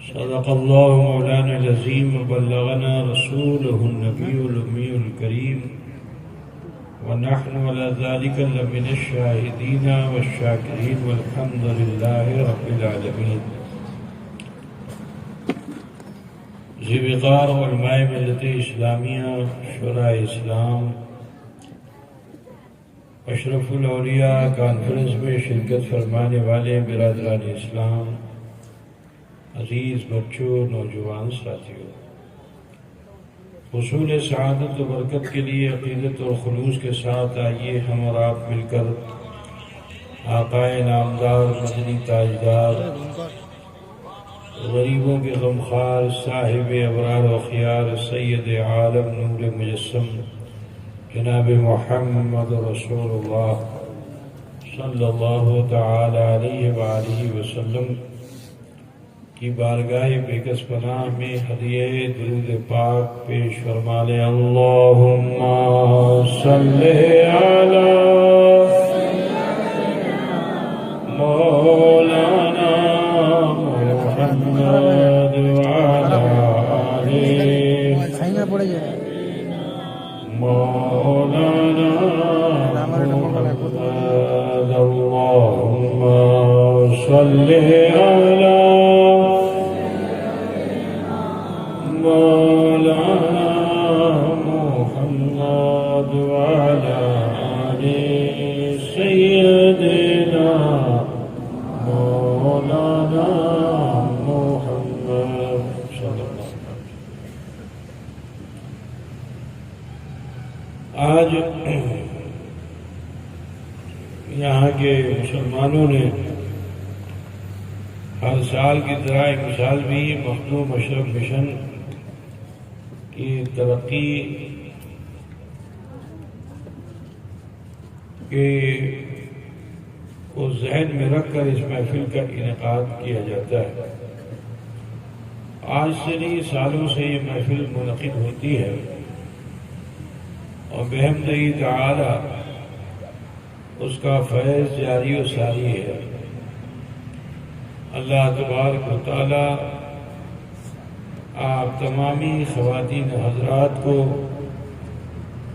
صدق الله مولانا العظيم وبلغنا رسوله النبي الأمي الكريم ونحن على ذلك لمن الشاهدين والشاكرين والحمد لله رب العالمين. ذی وقار علماء ملت اسلامیہ، شورائے اسلام، اشرف الاولیاء کانفرنس میں شرکت فرمانے والے برادران اسلام، عزیز بچوں، نوجوان ساتھیوں، حصول سعادت و برکت کے لیے عقیدت اور خلوص کے ساتھ آئیے ہم اور آپ مل کر آقائے نامدار، مدنی تاجدار، غریبوں کے غمخوار، صاحب ابرار و خیار، سید عالم نور مجسم جناب محمد رسول اللہ صلی اللہ تعالی علیہ وآلہ وسلم کی بارگاہ بیکس پناہ میں ہدیہ درود پاک پیش فرما لیں۔ اللہم صلی علی مولانا محمد وعلی آلہ مولانا محمد۔ اللہم صلی علی مولانا محمد وعلی آل سیدنا مولانا محمد صلی اللہ علیہ وسلم۔ آج یہاں کے مسلمانوں نے ہر سال کی طرح ایک مثال بھی مخدوم اشرف مشن کی ترقی کو ذہن میں رکھ کر اس محفل کا انعقاد کیا جاتا ہے۔ آج سے نہیں، سالوں سے یہ محفل منعقد ہوتی ہے اور بحمدہ تعالی اس کا فیض جاری و ساری ہے۔ اللہ تبارک و تعالی آپ تمامی خواتین حضرات کو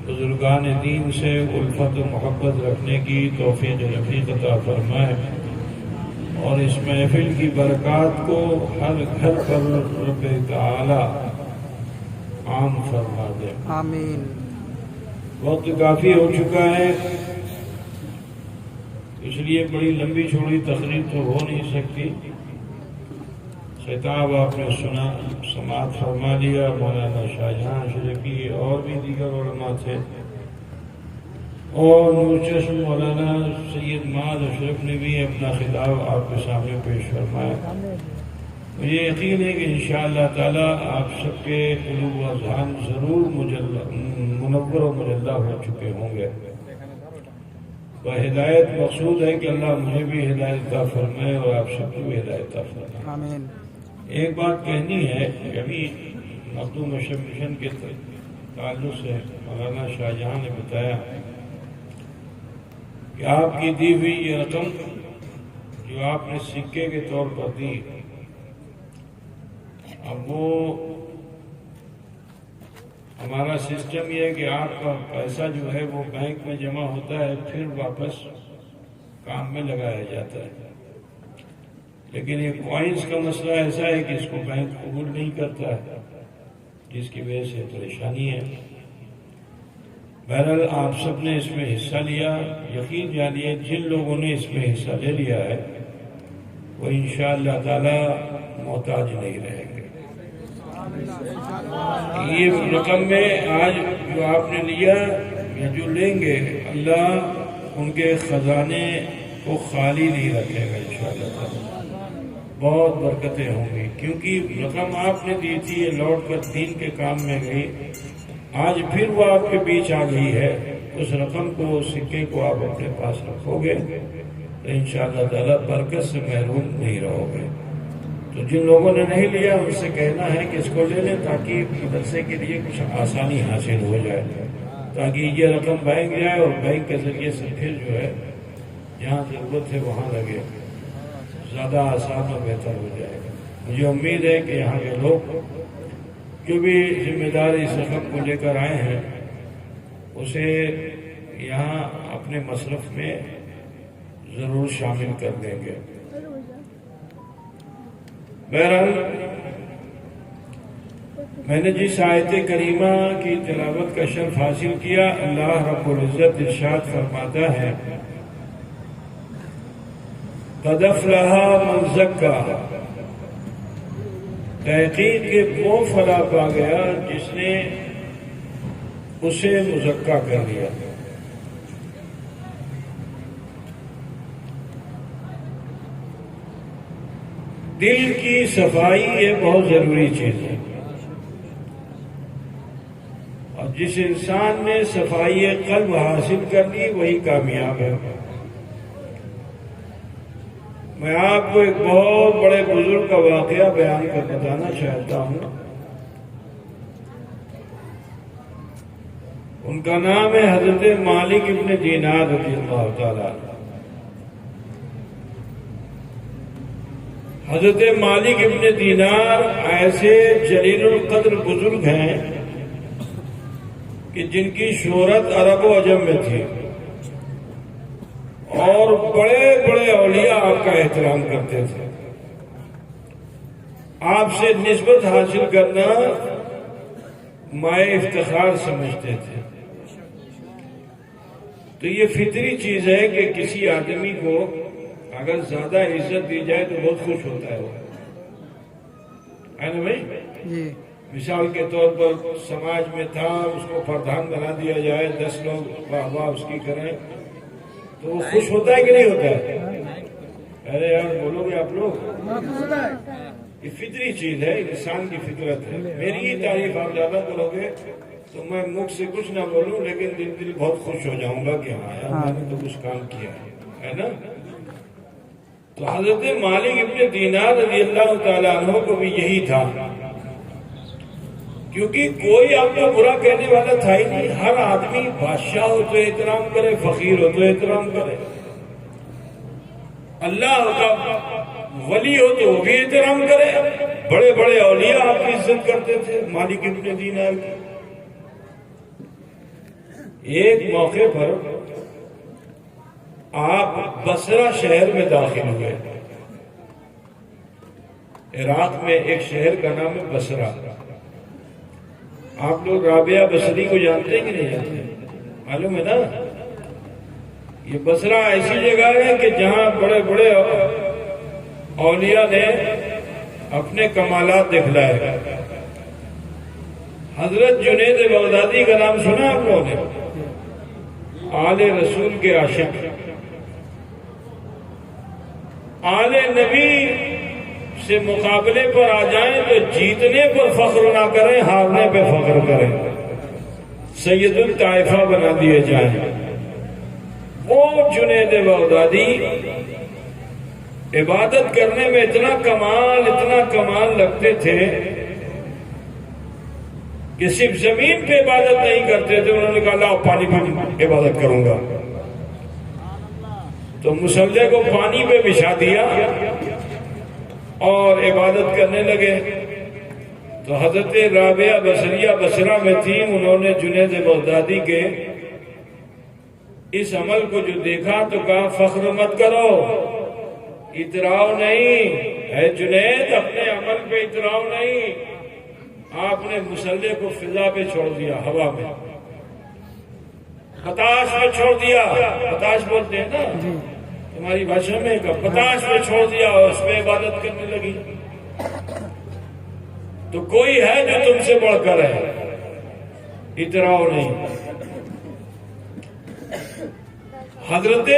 بزرگان دین سے الفت و محبت رکھنے کی توفیق رفیق عطا فرمائے اور اس محفل کی برکات کو ہر گھر پر رب تعالی عام فرما دے، آمین۔ وقت کافی ہو چکا ہے، اس لیے بڑی لمبی چوڑی تقریر تو ہو نہیں سکتی۔ خطاب آپ نے سنا، سماعت فرما لیا، مولانا شاہجہاں اشرفی اور بھی دیگر علماء تھے، اور نور چشم مولانا سید معاذ اشرف نے بھی اپنا خطاب آپ کے سامنے پیش فرمایا۔ مجھے یقین ہے کہ انشاءاللہ تعالی آپ سب کے قلوب و اذہان ضرور منور و مجلہ ہو چکے ہوں گے۔ ہدایت مقصود ہے کہ اللہ مجھے بھی ہدایت عطا فرمائے اور آپ سب کو بھی ہدایت عطا فرمائے، آمین۔ ایک بات کہنی ہے کہ ابھی مخدوم اشرف مشن کے تعلق سے مولانا شاہجہاں نے بتایا کہ آپ کی دی ہوئی یہ رقم جو آپ نے سکے کے طور پر دی، اب وہ ہمارا سسٹم یہ ہے کہ آپ کا پیسہ جو ہے وہ بینک میں جمع ہوتا ہے، پھر واپس کام میں لگایا جاتا ہے، لیکن یہ کوائنز کا مسئلہ ایسا ہے کہ اس کو بینک قبول نہیں کرتا ہے، جس کی وجہ سے پریشانی ہے۔ بہرحال آپ سب نے اس میں حصہ لیا، یقین جانیے جن لوگوں نے اس میں حصہ لے لیا ہے وہ انشاءاللہ تعالی محتاج نہیں رہیں گے۔ یہ رقم میں آج جو آپ نے لیا یا جو لیں گے، اللہ ان کے خزانے کو خالی نہیں رکھے گا انشاءاللہ تعالی، بہت برکتیں ہوں گی، کیونکہ رقم آپ نے دی تھی یہ لوٹ کر دین کے کام میں گئی، آج پھر وہ آپ کے بیچ آ گئی ہے، اس رقم کو، اس سکے کو آپ اپنے پاس رکھو گے تو انشاءاللہ تعالی برکت سے محروم نہیں رہو گے۔ تو جن لوگوں نے نہیں لیا ان سے کہنا ہے کہ اس کو لے لیں تاکہ مدرسے کے لیے کچھ آسانی حاصل ہو جائے، تاکہ یہ رقم بینک جائے اور بینک کے ذریعے سے پھر جو ہے جہاں ضرورت ہے وہاں لگے۔ زیادہ آسان اور بہتر ہو جائے گا۔ مجھے امید ہے کہ یہاں کے لوگ جو بھی ذمہ دار اس رقم کو لے کر آئے ہیں اسے یہاں اپنے مصرف میں ضرور شامل کر دیں گے۔ بہرحال میں نے جس آیت کریمہ کی تلاوت کا شرف حاصل کیا، اللہ رب العزت ارشاد فرماتا ہے قد افلح من زکاہا، تحقیق کہ وہ فلاح پا گیا جس نے اسے مزکا کر دیا۔ دل کی صفائی یہ بہت ضروری چیز ہے، اور جس انسان نے صفائی قلب حاصل کر لی وہی کامیاب ہے۔ میں آپ کو ایک بہت بڑے بزرگ کا واقعہ بیان کر بتانا چاہتا ہوں۔ ان کا نام ہے حضرت مالک ابن دینار رضی اللہ تعالیٰ۔ حضرت مالک ابن دینار ایسے جلیل القدر بزرگ ہیں کہ جن کی شہرت عرب و عجم میں تھی، اور بڑے بڑے اولیاء آپ کا احترام کرتے تھے۔ آپ سے نسبت حاصل کرنا مائے افتخار سمجھتے تھے۔ تو یہ فطری چیز ہے کہ کسی آدمی کو اگر زیادہ عزت دی جائے تو بہت خوش ہوتا ہے وہ، ہے نا بھائی؟ مثال کے طور پر سماج میں تھا، اس کو پردھان بنا دیا جائے، 10 لوگ واہ واہ اس کی کریں تو وہ خوش ہوتا ہے کہ نہیں ہوتا ہے؟ ارے یار بولو گے آپ لوگ؟ یہ فطری چیز ہے، انسان کی فطرت ہے۔ میری ہی تعریف آپ زیادہ کرو گے تو میں منہ سے کچھ نہ بولوں لیکن دل بہت خوش ہو جاؤں گا کہ ہاں یار میں نے تو کچھ کام کیا ہے نا۔ تو حضرت مالک ابن دینار رضی اللہ تعالیٰ عنہ کو بھی یہی تھا، کیونکہ کوئی آپ کو برا کہنے والا تھا ہی نہیں۔ ہر آدمی بادشاہ ہو تو احترام کرے، فقیر ہو تو احترام کرے، اللہ کا ولی ہو تو وہ بھی احترام کرے۔ بڑے بڑے اولیاء آپ کی عزت کرتے تھے، مالک ابن دینار کی۔ ایک موقع پر آپ بصرہ شہر میں داخل ہوئے۔ عراق میں ایک شہر کا نام ہے بصرہ۔ آپ لوگ رابعہ بصری کو جانتے ہیں کہ نہیں جانتے؟ معلوم ہے نا؟ یہ بصرہ ایسی جگہ ہے کہ جہاں بڑے بڑے اولیاء نے اپنے کمالات دکھلائے۔ حضرت جنید بغدادی کا نام سنا آپ لوگوں نے؟ آل رسول کے عاشق، آل نبی سے مقابلے پر آ جائیں تو جیتنے پر فخر نہ کریں، ہارنے پہ فخر کریں، سید الطائفہ بنا دیے جائیں۔ وہ جنید بغدادی عبادت کرنے میں اتنا کمال لگتے تھے کہ صرف زمین پہ عبادت نہیں کرتے تھے، انہوں نے کہا لاؤ پانی پہ عبادت کروں گا، تو مصلی کو پانی پہ بچھا دیا اور عبادت کرنے لگے۔ تو حضرت رابعہ بصریہ بصرہ میں تھی، انہوں نے جنید بغدادی کے اس عمل کو جو دیکھا تو کہا فخر مت کرو، اتراؤ نہیں، اے جنید اپنے عمل پہ اتراؤ نہیں۔ آپ نے مصلی کو فضا پہ چھوڑ دیا، ہوا میں، بتاش میں چھوڑ دیا، بتاش بولتے ہیں نا تمہاری بھاشا میں، بتاش میں چھوڑ دیا اور اس پہ عبادت کرنے لگی۔ تو کوئی ہے جو تم سے بڑھ کر ہے، اتراؤ نہیں۔ حضرت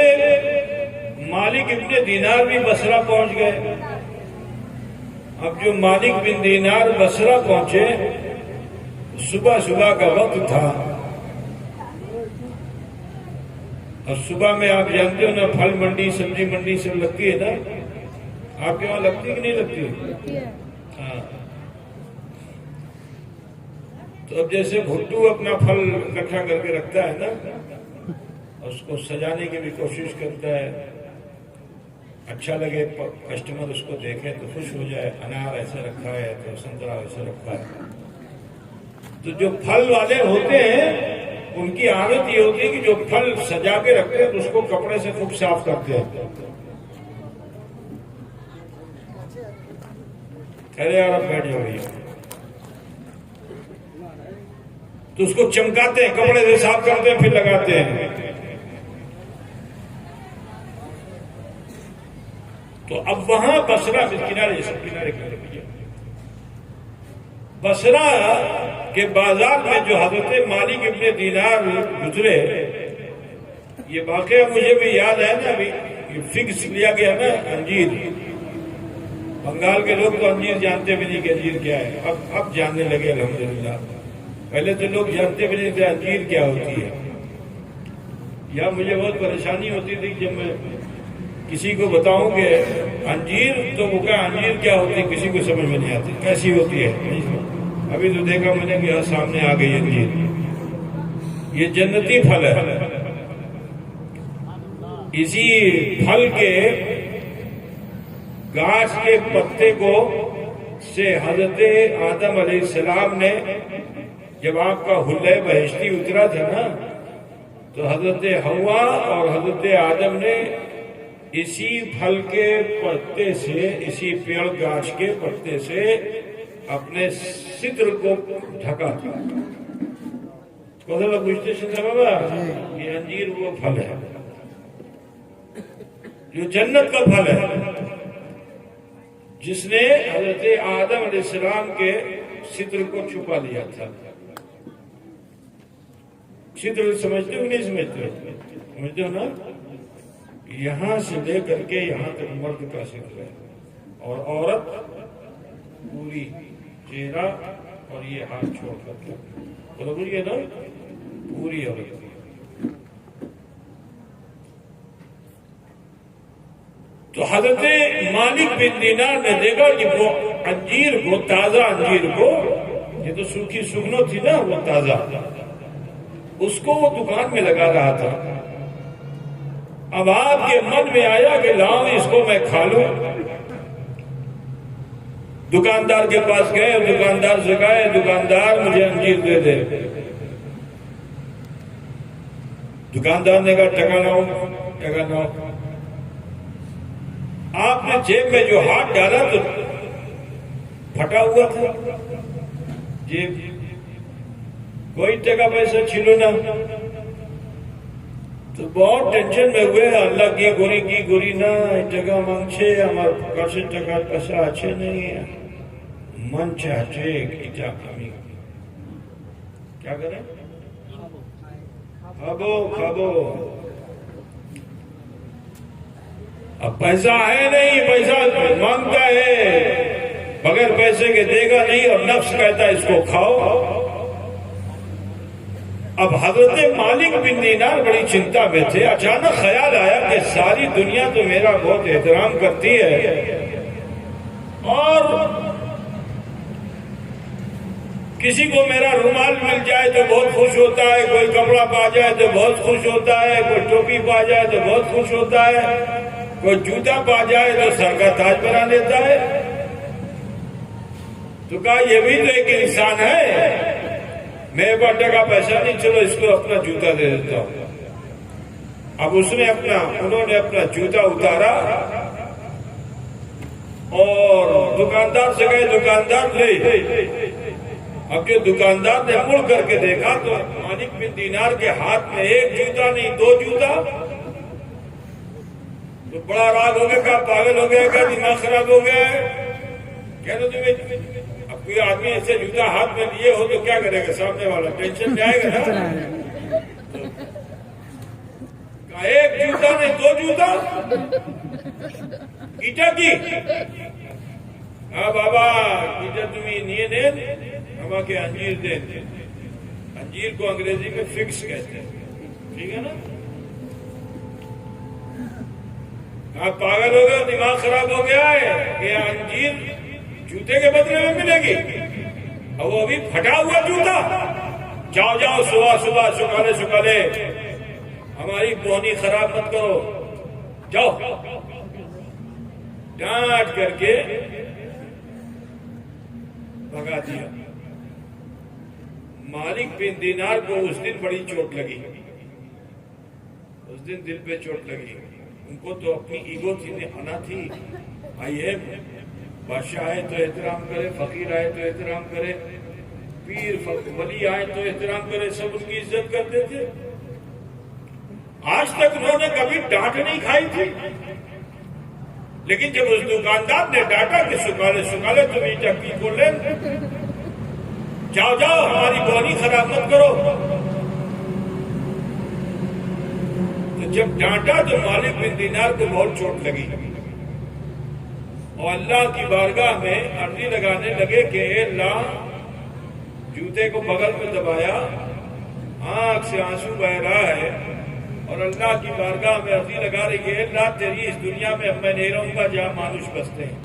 مالک ابن دینار بھی بصرہ پہنچ گئے۔ اب جو مالک بن دینار بصرہ پہنچے، صبح کا وقت تھا، اور صبح میں آپ جانتے ہو نا پھل منڈی سبزی منڈی سب لگتی ہے نا، آپ کے وہاں لگتی کہ نہیں لگتی؟ ہاں، تو اب جیسے بھٹو اپنا پھل اکٹھا کر کے رکھتا ہے نا، اس کو سجانے کی بھی کوشش کرتا ہے، اچھا لگے، کسٹمر اس کو دیکھے تو خوش ہو جائے، انار ایسے رکھا ہے تو سنترا ایسے رکھا ہے۔ تو جو پھل والے ہوتے ہیں ان کی عادت یہ ہوتی ہے کہ جو پھل سجا کے رکھتے ہیں تو اس کو کپڑے سے خوب صاف کرتے ہیں۔ ارے یار اب بیٹھ جاؤ بھائی، تو اس کو چمکاتے ہیں، کپڑے سے صاف کرتے ہیں، پھر لگاتے ہیں۔ تو اب وہاں بصرہ بصرہ کے بازار میں جو حضرت مالک ابن دینار گزرے، یہ واقعہ مجھے بھی یاد ہے نا، ابھی یہ فکس لیا گیا نا انجیر۔ بنگال کے لوگ تو انجیر جانتے بھی نہیں کہ انجیر کیا ہے، اب جاننے لگے الحمدللہ۔ پہلے تو لوگ جانتے بھی نہیں تھے انجیر کیا ہوتی ہے، یا مجھے بہت پریشانی ہوتی تھی جب میں کسی کو بتاؤں کہ انجیر، تو وہ کہا انجیر کیا ہوتی ہے، کسی کو سمجھ میں نہیں آتی کیسی ہوتی ہے۔ ابھی تو دیکھا میں نے کہ یہاں سامنے آ گئی انجیر، یہ جنتی پھل ہے۔ اسی پھل کے گاچھ کے پتے کو سے حضرت آدم علیہ السلام نے، جب آپ کا حلہ بہشتی اترا تھا نا، تو حضرت حوا اور حضرت آدم نے اسی پھل کے پتے سے، اسی پیڑ گاچھ کے پتے سے اپنے ستر کو ڈھکا تھا۔ پوچھتے سنتے بابا، یہ انجیر وہ پھل ہے جو جنت کا پھل ہے، جس نے حضرت آدم علیہ السلام کے ستر کو چھپا لیا تھا۔ ستر سمجھتے ہو نہیں سمجھتے؟ سمجھتے ہو نا؟ یہاں سے لے کر کے یہاں تک مرد کا ستر ہے، اور عورت پوری چہرہ اور یہ ہاتھ چھوڑ کر کے، بولو بولیے نا، پوری عورت۔ تو حضرت مالک بن دینار نے دیکھا کہ وہ انجیر کو، تازہ انجیر کو، یہ تو سوکھی سگنو تھی نا وہ تازہ، اس کو وہ دکان میں لگا رہا تھا۔ اب آپ کے من میں آیا کہ لاؤ اس کو میں کھا لوں۔ دکاندار کے پاس گئے، دکاندار سے کہا دکاندار مجھے انجیر دے دے۔ دکاندار نے کہا ٹکا لاؤ، ٹکا لاؤ۔ آپ نے جیب میں جو ہاتھ ڈالا تو پھٹا ہوا تھا جیب، کوئی ٹکا پیسہ چھلو نا۔ تو بہت ٹینشن میں ہوئے، اللہ کی گوری نا ٹکا مانگچے، ہمارے پاس ٹکا پیسہ اچھے نہیں ہے، من چاہتے کیا کمی، کیا کریں؟ کھابو۔ اب پیسہ ہے نہیں، پیسہ مانگتا ہے، بغیر پیسے کے دے گا نہیں، اور نفس کہتا ہے اس کو کھاؤ۔ اب حضرت مالک بن دینار بڑی چنتا میں تھے۔ اچانک خیال آیا کہ ساری دنیا تو میرا بہت احترام کرتی ہے، اور کسی کو میرا رومال مل جائے تو بہت خوش ہوتا ہے، کوئی کپڑا پا جائے تو بہت خوش ہوتا ہے، کوئی ٹوپی پا جائے تو بہت خوش ہوتا ہے، کوئی جوتا پا جائے تو سر کا تاج بنا لیتا ہے۔ تو کہا یہ بھی تو ایک انسان ہے، میرے پاس ٹکا پیسہ نہیں، چلو اس کو اپنا جوتا دے دیتا ہوں۔ اب انہوں نے اپنا جوتا اتارا اور دکاندار سے گئے، دکاندار لے۔ اب جو دکاندار نے مڑ کر کے دیکھا تو مالک بن دینار کے ہاتھ میں ایک جوتا نہیں، دو جوتا۔ تو بڑا راگ ہو گیا، کہا پاگل ہو گیا، کہا دماغ خراب ہو گیا ہے، کہہ دو تمہیں۔ اب کوئی آدمی ایسے جوتا ہاتھ میں لیے ہو تو کیا کرے گا؟ سامنے والا ٹینشن میں آئے گا نا۔ کہا ایک جوتا نہیں، دو جوتا ایٹا کی۔ ہاں بابا ایٹا تمہیں نیے دین، ہما کے انجیر دین۔ انجیر کو انگریزی میں فکس کہتے ہیں، ٹھیک ہے نا؟ کہا پاگل ہو گیا، دماغ خراب ہو گیا ہے کہ انجیر جوتے کے بدلے میں ملے گی، اور وہ ابھی پھٹا ہوا جوتا۔ جاؤ صبح سکالے ہماری بونی خراب مت کرو، جاؤ۔ ڈانٹ کر کے بھگا دیا۔ مالک بن دینار کو اس دن بڑی چوٹ لگی، اس دن دل پہ چوٹ لگی۔ ان کو تو اپنی ایگو تھی، انا تھی، آئیے بادشاہ آئے تو احترام کرے، فقیر آئے تو احترام کرے، پیر ولی آئے تو احترام کرے، سب ان کی عزت کرتے تھے۔ آج تک انہوں نے کبھی ڈانٹ نہیں کھائی تھی، لیکن جب اس دکاندار نے ڈانٹا کہ سکالے تم یہ چکی کھول لیں، جاؤ جاؤ ہماری بونی خراب مت کرو، تو جب ڈانٹا تو مالک بن دینار کو بہت چوٹ لگی، اور اللہ کی بارگاہ میں عرضی لگانے لگے کہ اے اللہ، جوتے کو بغل میں دبایا، آنکھ سے آنسو بہ رہا ہے، اور اللہ کی بارگاہ میں عرضی لگا رہی ہے، اللہ تیری اس دنیا میں اب میں نہیں رہوں گا جہاں مانوس بستے ہیں،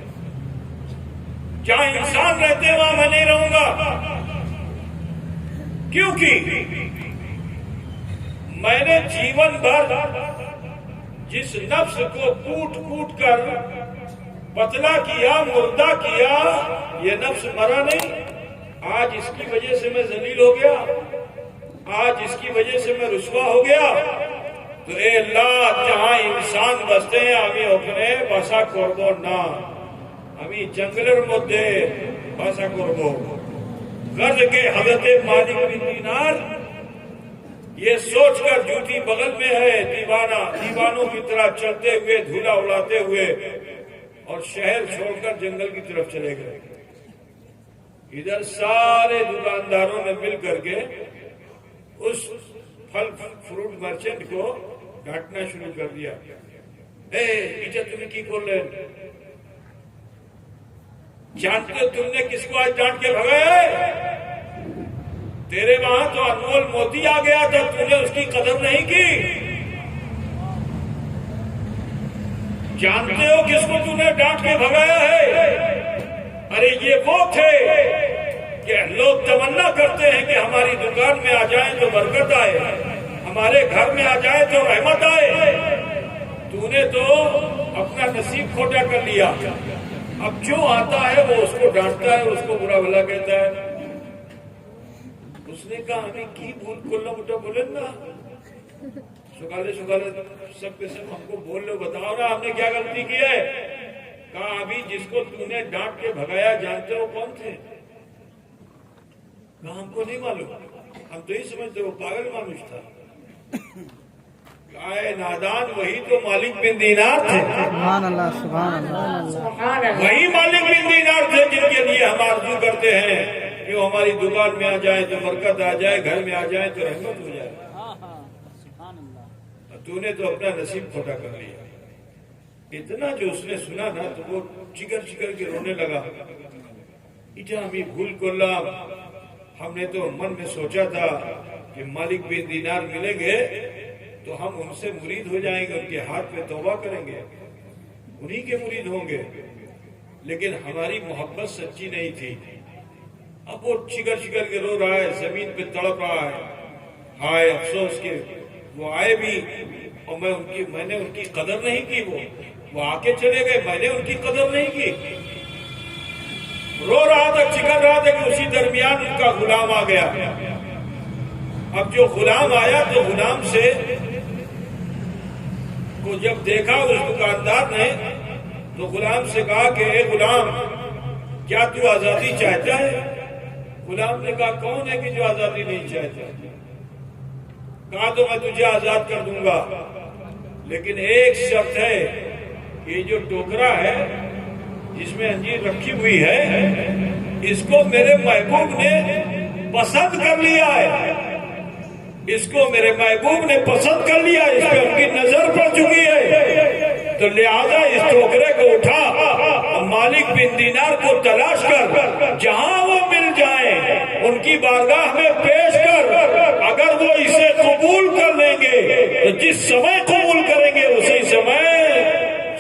جہاں انسان رہتے ہیں وہاں میں نہیں رہوں گا، کیونکہ میں نے جیون بھر جس نفس کو کوٹ کوٹ کر پتلا کیا، مردہ کیا، یہ نفس مرا نہیں، آج اس کی وجہ سے میں ذلیل ہو گیا، آج اس کی وجہ سے میں رسوا ہو گیا، تو اے اللہ جہاں انسان بستے ہیں ہمیں اپنے بسا کربو نا، ہمیں جنگلر مدے بسا کربو۔ غرض کے حضرت مالک بن دینار یہ سوچ کر جوتی بغل میں ہے، دیوانوں کی طرح چلتے ہوئے، دھولا اڑاتے ہوئے، اور شہر چھوڑ کر جنگل کی طرف چلے گئے۔ ادھر سارے دکانداروں نے مل کر کے اس پھل فروٹ مرچنٹ کو ڈانٹنا شروع کر دیا، اے پیچھے تمہیں کی بول رہے، جانتے ہو تم نے کس کو آج ڈانٹ کے بھگایا ہے؟ تیرے وہاں تو انمول موتی آ گیا تھا، تم نے اس کی قدر نہیں کی۔ جانتے ہو کس کو تم نے ڈانٹ کے بھگایا ہے؟ ارے یہ وہ تھے کہ لوگ تمنا کرتے ہیں کہ ہماری دکان میں آ جائیں تو برکت آئے، ہمارے گھر میں آ جائے تو رحمت آئے، تو نے تو اپنا نصیب کھوٹا کر لیا۔ اب جو آتا ہے وہ اس کو ڈانٹتا ہے، اس کو برا بھلا کہتا ہے۔ اس نے کہا ہمیں کی بھول کھولنا بٹا بولے نا، سکالے سب کے سب ہم کو بول لو، بتاؤ نا ہم نے کیا غلطی کی ہے؟ کہا ابھی جس کو تم نے ڈانٹ کے بھگایا جانتے ہو کون تھے؟ کہا ہم کو نہیں معلوم، ہم تو ہی سمجھتے وہ پاگل مانوس تھا۔ کہا اے نادان، وہی تو مالک بن دینار تھے، سبحان اللہ سبحان اللہ، وہی مالک بن دینار تھے جن کے لیے ہم آرزو کرتے ہیں کہ وہ ہماری دکان میں آ جائے تو برکت آ جائے، گھر میں آ جائے تو رحمت ہو جائے۔ تو نے تو اپنا نصیب کھوٹا کر لیا۔ اتنا جو اس نے سنا نا تو وہ چکر کے رونے لگا، اٹھا ہمیں بھول کھولا، ہم نے تو من میں سوچا تھا کہ مالک بن دینار ملیں گے تو ہم ان سے مرید ہو جائیں گے، ان کے ہاتھ میں توبہ کریں گے، انہی کے مرید ہوں گے، لیکن ہماری محبت سچی نہیں تھی۔ اب وہ چکر کے رو رہا ہے، زمین پہ تڑپ رہا ہے، ہائے افسوس کے وہ آئے بھی اور میں نے ان کی قدر نہیں کی، وہ آ کے چلے گئے، میں نے ان کی قدر نہیں کی۔ رو رہا تھا، چکر رہا تھا کہ اسی درمیان ان کا غلام آ گیا۔ اب جو غلام آیا تو غلام سے کو جب دیکھا اس دکاندار نے تو غلام سے کہا کہ اے غلام، کیا تو آزادی چاہتا ہے؟ غلام نے کہا کون ہے کہ جو آزادی نہیں چاہتا؟ کہا تو میں تجھے آزاد کر دوں گا، لیکن ایک شرط ہے، یہ جو ٹوکرا ہے جس میں انجیر رکھی ہوئی ہے، اس کو میرے محبوب نے پسند کر لیا ہے، اس کو میرے محبوب نے پسند کر لیا، اس پہ ان کی نظر پڑ چکی ہے، تو لہذا اس ٹوکرے کو اٹھا، مالک بن دینار کو تلاش کر، جہاں وہ مل جائیں ان کی بارگاہ میں پیش کر، اگر وہ اسے قبول کر لیں گے تو جس سمے قبول کریں گے اسی سمے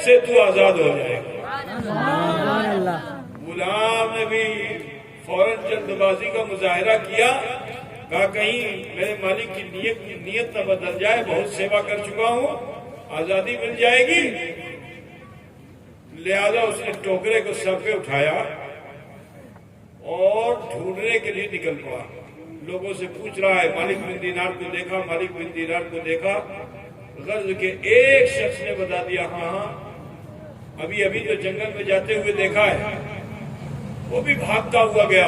سے تو آزاد ہو جائے گا۔ غلام نے بھی فوراً جلد بازی کا مظاہرہ کیا، کہا کہیں میرے مالک کی نیت نہ بدل جائے، بہت سیوا کر چکا ہوں، آزادی مل جائے گی۔ لہذا اس نے ٹوکرے کو سر پہ اٹھایا اور ڈھونڈنے کے لیے نکل پڑا. لوگوں سے پوچھ رہا ہے مالک بن دینار کو دیکھا، مالک بن دینار کو دیکھا. غرض کے ایک شخص نے بتا دیا ہاں ابھی تو جنگل میں جاتے ہوئے دیکھا ہے. وہ بھی بھاگتا ہوا گیا.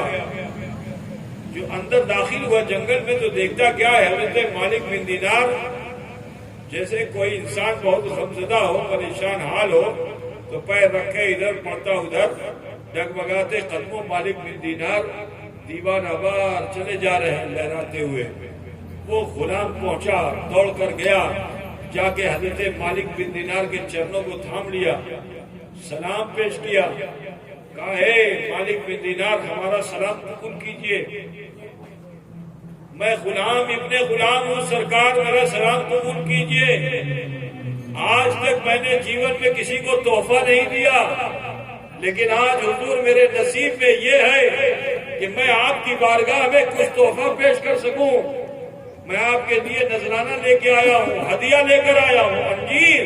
جو اندر داخل ہوا جنگل میں تو دیکھتا کیا ہے، حضرت مالک بن دینار جیسے کوئی انسان بہت غمزدہ ہو، پریشان حال ہو تو پیر رکھے ادھر پڑتا ادھر، ڈگمگاتے قدموں مالک بن دینار دیوانہ وار چلے جا رہے ہیں لہراتے ہوئے. وہ غلام پہنچا، دوڑ کر گیا، جا کے حضرت مالک بن دینار کے چرنوں کو تھام لیا، سلام پیش کیا، کہا ہے مالک بن دینار ہمارا سلام قبول کیجئے. میں غلام ابن غلام ہوں، سرکار میرا سلام قبول کیجئے. آج تک میں نے جیون میں کسی کو تحفہ نہیں دیا، لیکن آج حضور میرے نصیب میں یہ ہے کہ میں آپ کی بارگاہ میں کچھ تحفہ پیش کر سکوں. میں آپ کے لیے نذرانہ لے کے آیا ہوں، ہدیہ لے کر آیا ہوں، انجیر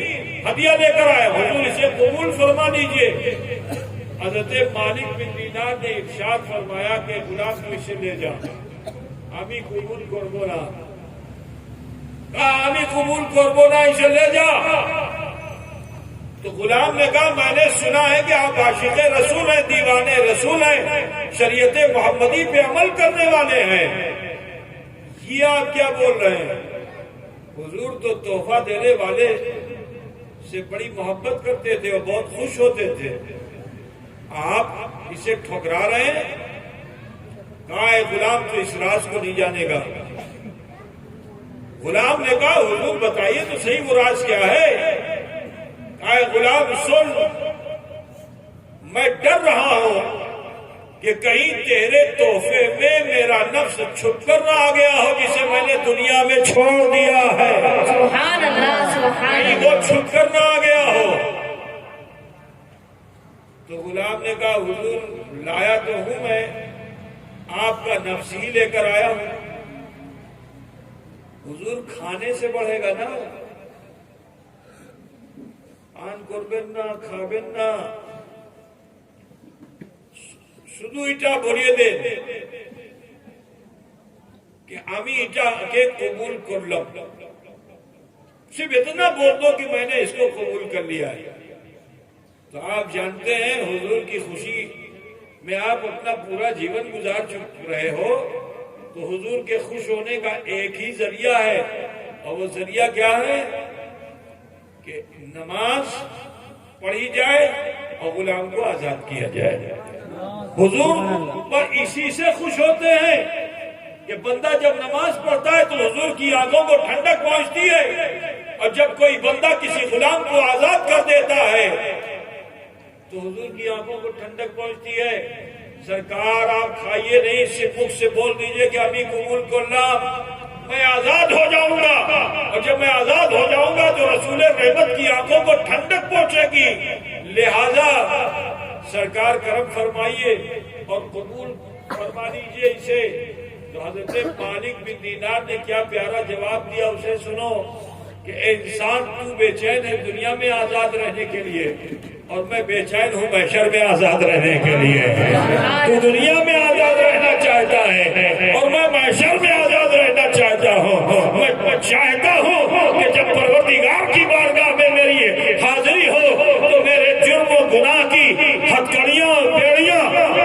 ہدیہ لے کر آیا ہوں، حضور اسے قبول فرما لیجئے. حضرت مالک بن دینار نے ارشاد فرمایا کہ غلام کو اسے لے جا. আমি কবুল করব না, আমি কবুল করব না, اسے لے جا. تو غلام نے کہا میں نے سنا ہے کہ آپ عاشق رسول ہیں، دیوانے رسول ہیں، شریعت محمدی پہ عمل کرنے والے ہیں، یہ آپ کیا بول رہے ہیں؟ حضور تو تحفہ دینے والے سے بڑی محبت کرتے تھے اور بہت خوش ہوتے تھے، آپ اسے ٹھکرا رہے ہیں. کہا ہے غلام تو اس راز کو نہیں جانے گا. غلام نے کہا حضور بتائیے تو صحیح وہ راز کیا ہے؟ کہا ہے غلام سن، میں ڈر رہا ہوں کہ کہیں تیرے تحفے میں میرا نفس چھپ کر نہ آ گیا ہو جسے میں نے دنیا میں چھوڑ دیا ہے. سبحان اللہ سبحان کہیں وہ چھپ کر نہ آ گیا ہو. تو غلام نے کہا حضور لایا تو ہوں میں، آپ کا نفس ہی لے کر آیا ہوں. حضور کھانے سے بڑھے گا نا، آن کربن نا کھابن نا শুধু এটা বলিয়ে দেন کہ আমি এটাকে قبول করলাম, صرف اتنا بول دو کہ میں نے اس کو قبول کر لیا ہے. تو آپ جانتے ہیں حضور کی خوشی میں آپ اپنا پورا جیون گزار رہے ہو تو حضور کے خوش ہونے کا ایک ہی ذریعہ ہے، اور وہ ذریعہ کیا ہے کہ نماز پڑھی جائے اور غلام کو آزاد کیا جائے. حضور پر اسی سے خوش ہوتے ہیں کہ بندہ جب نماز پڑھتا ہے تو حضور کی آنکھوں کو ٹھنڈک پہنچتی ہے، اور جب کوئی بندہ کسی غلام کو آزاد کر دیتا ہے تو حضور کی آنکھوں کو ٹھنڈک پہنچتی ہے. سرکار آپ کھائیے نہیں، صرف مکھ سے بول دیجئے کہ ابھی قبول کرنا، میں آزاد ہو جاؤں گا، اور جب میں آزاد ہو جاؤں گا تو رسول رحمت کی آنکھوں کو ٹھنڈک پہنچے گی. لہذا سرکار کرم فرمائیے اور قبول فرما لیجئے اسے. تو حضرت مالک بن دینار نے کیا پیارا جواب دیا، اسے سنو کہ اے انسان تو بے چین ہے دنیا میں آزاد رہنے کے لیے، اور میں بے چین ہوں محشر میں آزاد رہنے کے لیے. تو دنیا میں آزاد رہنا چاہتا ہے اور میں محشر میں آزاد رہنا چاہتا ہوں. میں چاہتا ہوں کہ جب پروردگار کی بارگاہ میں میری حاضری ہو تو میرے جرم و گناہ کی ہتھکڑیاں بیڑیاں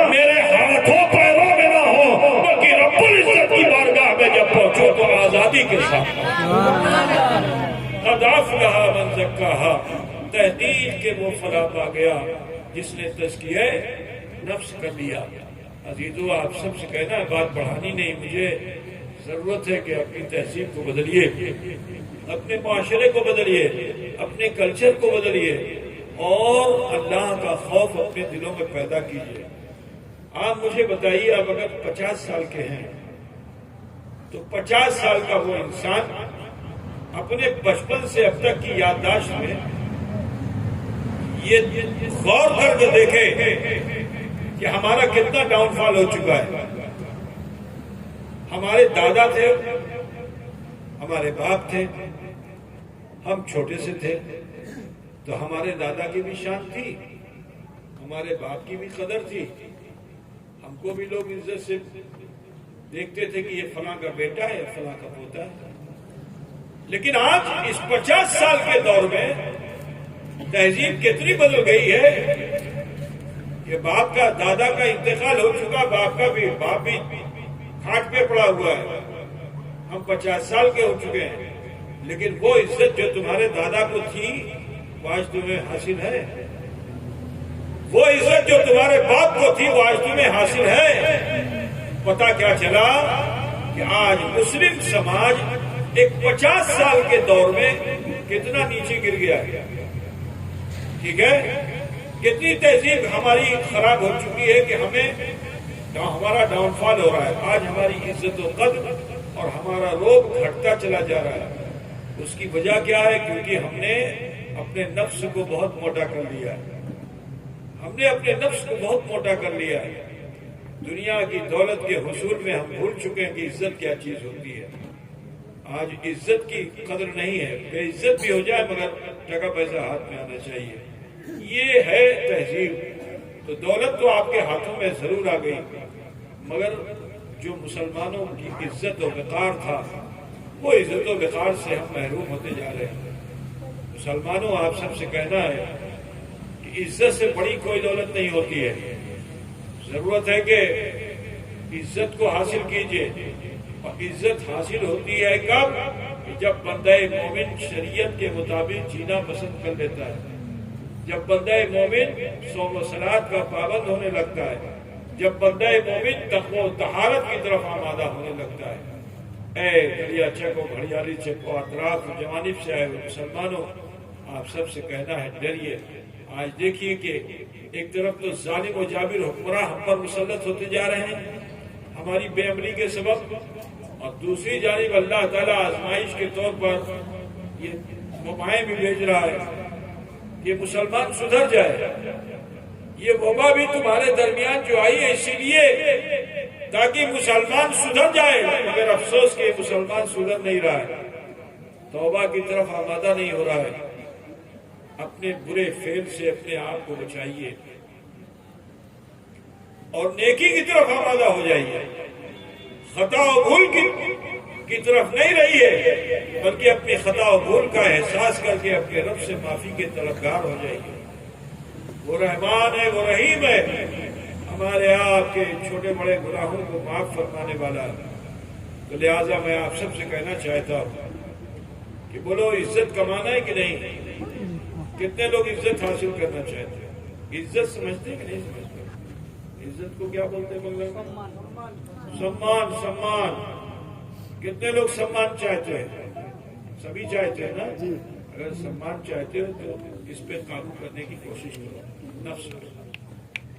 میرے ہاتھوں پیروں میں نہ ہو، بلکہ رب العزت کی بارگاہ میں جب پہنچو تو آزادی کے ساتھ. قد افلح من زکاہا، تحقیق کے وہ فلاح پا گیا جس نے تزکیہ نفس کر لیا. عزیزو آپ سب سے کہنا ہے، بات بڑھانی نہیں، مجھے ضرورت ہے کہ اپنی تہذیب کو بدلیے، اپنے معاشرے کو بدلیے، اپنے کلچر کو بدلیے، اور اللہ کا خوف اپنے دلوں میں پیدا کیجیے. آپ مجھے بتائیے، آپ اگر 50 سال کے ہیں تو 50 سال کا وہ انسان اپنے بچپن سے اب تک کی یادداشت میں یہ غور کر کے دیکھے کہ ہمارا کتنا ڈاؤن فال ہو چکا ہے. ہمارے دادا تھے، ہمارے باپ تھے، ہم چھوٹے سے تھے تو ہمارے دادا کی بھی شان تھی، ہمارے باپ کی بھی قدر تھی، ہم کو بھی لوگ عزت سے دیکھتے تھے کہ یہ فلاں کا بیٹا ہے، فلاں کا پوتا ہے. لیکن آج اس 50 سال کے دور میں تہذیب کتنی بدل گئی ہے کہ باپ کا، دادا کا انتقال ہو چکا، باپ بھی کھاٹ پہ پڑا ہوا ہے، ہم 50 سال کے ہو چکے ہیں، لیکن وہ عزت جو تمہارے دادا کو تھی وہ آج تمہیں حاصل ہے، وہ عزت جو تمہارے باپ کو تھی وہ آج تمہیں حاصل ہے. پتہ کیا چلا کہ آج مسلم سماج ایک 50 سال کے دور میں کتنا نیچے گر گیا ہے. ٹھیک ہے، کتنی تہذیب ہماری خراب ہو چکی ہے کہ ہمارا ڈاؤن فال ہو رہا ہے. آج ہماری عزت و قدر اور ہمارا روب گھٹتا چلا جا رہا ہے. اس کی وجہ کیا ہے؟ کیونکہ ہم نے اپنے نفس کو بہت موٹا کر لیا ہے. ہم نے اپنے نفس کو بہت موٹا کر لیا ہے. دنیا کی دولت کے حصول میں ہم بھول چکے ہیں کہ عزت کیا چیز ہوتی ہے. آج عزت کی قدر نہیں ہے. بے عزت بھی ہو جائے مگر ٹکا پیسہ ہاتھ میں آنا چاہیے. یہ ہے تہذیب. تو دولت تو آپ کے ہاتھوں میں ضرور آ گئی، مگر جو مسلمانوں کی عزت و وقار تھا وہ عزت و وقار سے ہم محروم ہوتے جا رہے ہیں. مسلمانوں، آپ سب سے کہنا ہے کہ عزت سے بڑی کوئی دولت نہیں ہوتی ہے. ضرورت ہے کہ عزت کو حاصل کیجیے. اور عزت حاصل ہوتی ہے کب؟ کہ جب بندہ مومن شریعت کے مطابق جینا پسند کر لیتا ہے، جب بندہ مومن صوم و صلات کا پابند ہونے لگتا ہے، جب بندہ مومن تقوی و طہارت کی طرف آمادہ ہونے لگتا ہے. اے گلیا چکو، گھڑیالی چکو، اطراف جوانب سے آئے ہوئے مسلمانوں، آپ سب سے کہنا ہے ڈریے. آج دیکھیے کہ ایک طرف تو ظالم و جابر حکمراں ہم پر مسلط ہوتے جا رہے ہیں ہماری بے عملی کے سبب، اور دوسری جانب اللہ تعالیٰ آزمائش کے طور پر یہ وبائیں بھی بھیج رہا ہے کہ مسلمان سدھر جائے. یہ وبا بھی تمہارے درمیان جو آئی ہے اسی لیے تاکہ مسلمان سدھر جائے، مگر افسوس کہ مسلمان سدھر نہیں رہا ہے، توبہ کی طرف آمادہ نہیں ہو رہا ہے. اپنے برے فعل سے اپنے آپ کو بچائیے اور نیکی کی طرف آمادہ ہو جائیے. خطا و بھول کی طرف نہیں رہیے، بلکہ اپنی خطا و بھول کا احساس کر کے اپنے رب سے معافی کے طلبگار ہو جائیے. وہ رحمان ہے، وہ رحیم ہے، ہمارے آپ کے چھوٹے بڑے گناہوں کو معاف فرمانے والا ہے. تو لہٰذا میں آپ سب سے کہنا چاہتا ہوں کہ بولو عزت کمانا ہے کہ نہیں؟ کتنے لوگ عزت حاصل کرنا چاہتے ہیں؟ عزت سمجھتے ہیں کہ نہیں سمجھتے؟ عزت کو کیا بولتے ہیں بنگلہ میں؟ سمان. کتنے لوگ سمان چاہتے ہیں؟ سبھی چاہتے ہیں نا. اگر سمان چاہتے ہو تو اس پہ قابو کرنے کی کوشش کرو، نفس پہ،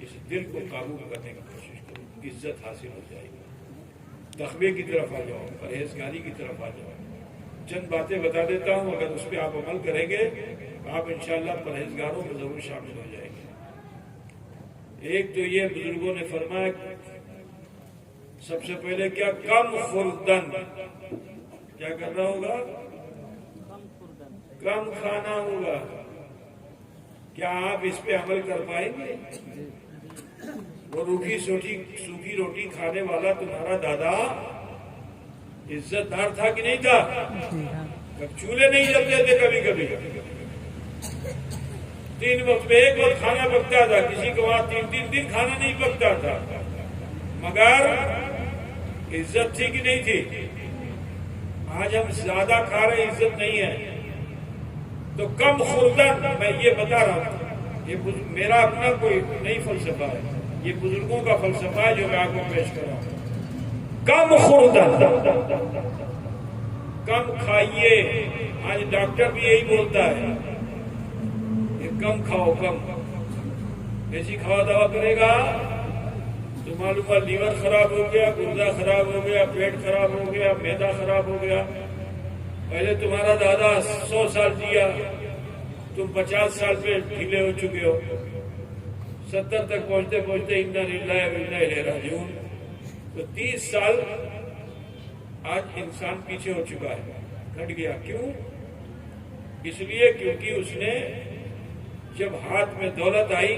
اس دل کو قابو کرنے کی کوشش کرو، عزت حاصل ہو جائے گی. تقوی کی طرف آ جاؤ، پرہیزگاری کی طرف آ جاؤ. چند باتیں بتا دیتا ہوں، اگر اس پہ آپ عمل کریں گے آپ انشاءاللہ پرہیزگاروں میں ضرور شامل ہو جائیں گے. ایک تو یہ بزرگوں نے فرمایا سب سے پہلے کیا؟ کم خوردن. کیا کرنا ہوگا؟ کم کھانا ہوگا. کیا آپ اس پہ عمل کر پائیں گے؟ وہ سوکھی روٹی کھانے والا تمہارا دادا عزت دار تھا کہ نہیں تھا؟ چولہے نہیں جلتے تھے کبھی کبھی. 3 وقت میں 1 وقت کھانا پکتا تھا، کسی کو وہاں 3 دن کھانا نہیں پکتا تھا، مگر عزت تھی کہ نہیں تھی؟ آج ہم زیادہ کھا رہے، عزت نہیں ہے. تو کم خوردن، میں یہ بتا رہا ہوں، یہ میرا اپنا کوئی نہیں فلسفہ ہے، یہ بزرگوں کا فلسفہ ہے جو میں آپ کو پیش کر رہا ہوں. کم خوردن، کم کھائیے. آج ڈاکٹر بھی یہی بولتا ہے کہ کم کھاؤ، کم. ایسی کھوا دوا کرے گا تو معلوم ہے لیور خراب ہو گیا، گردہ خراب ہو گیا، پیٹ خراب ہو گیا، معدہ خراب ہو گیا. پہلے تمہارا دادا 100 سال جیا، تم 50 سال پہ ڈھیلے ہو چکے ہو. 70 تک پہنچتے پہنچتے انا للہ و انا الیہ راجعون. تو 30 سال آج انسان پیچھے ہو چکا ہے، گھٹ گیا. کیوں؟ اس لیے کیونکہ اس نے جب ہاتھ میں دولت آئی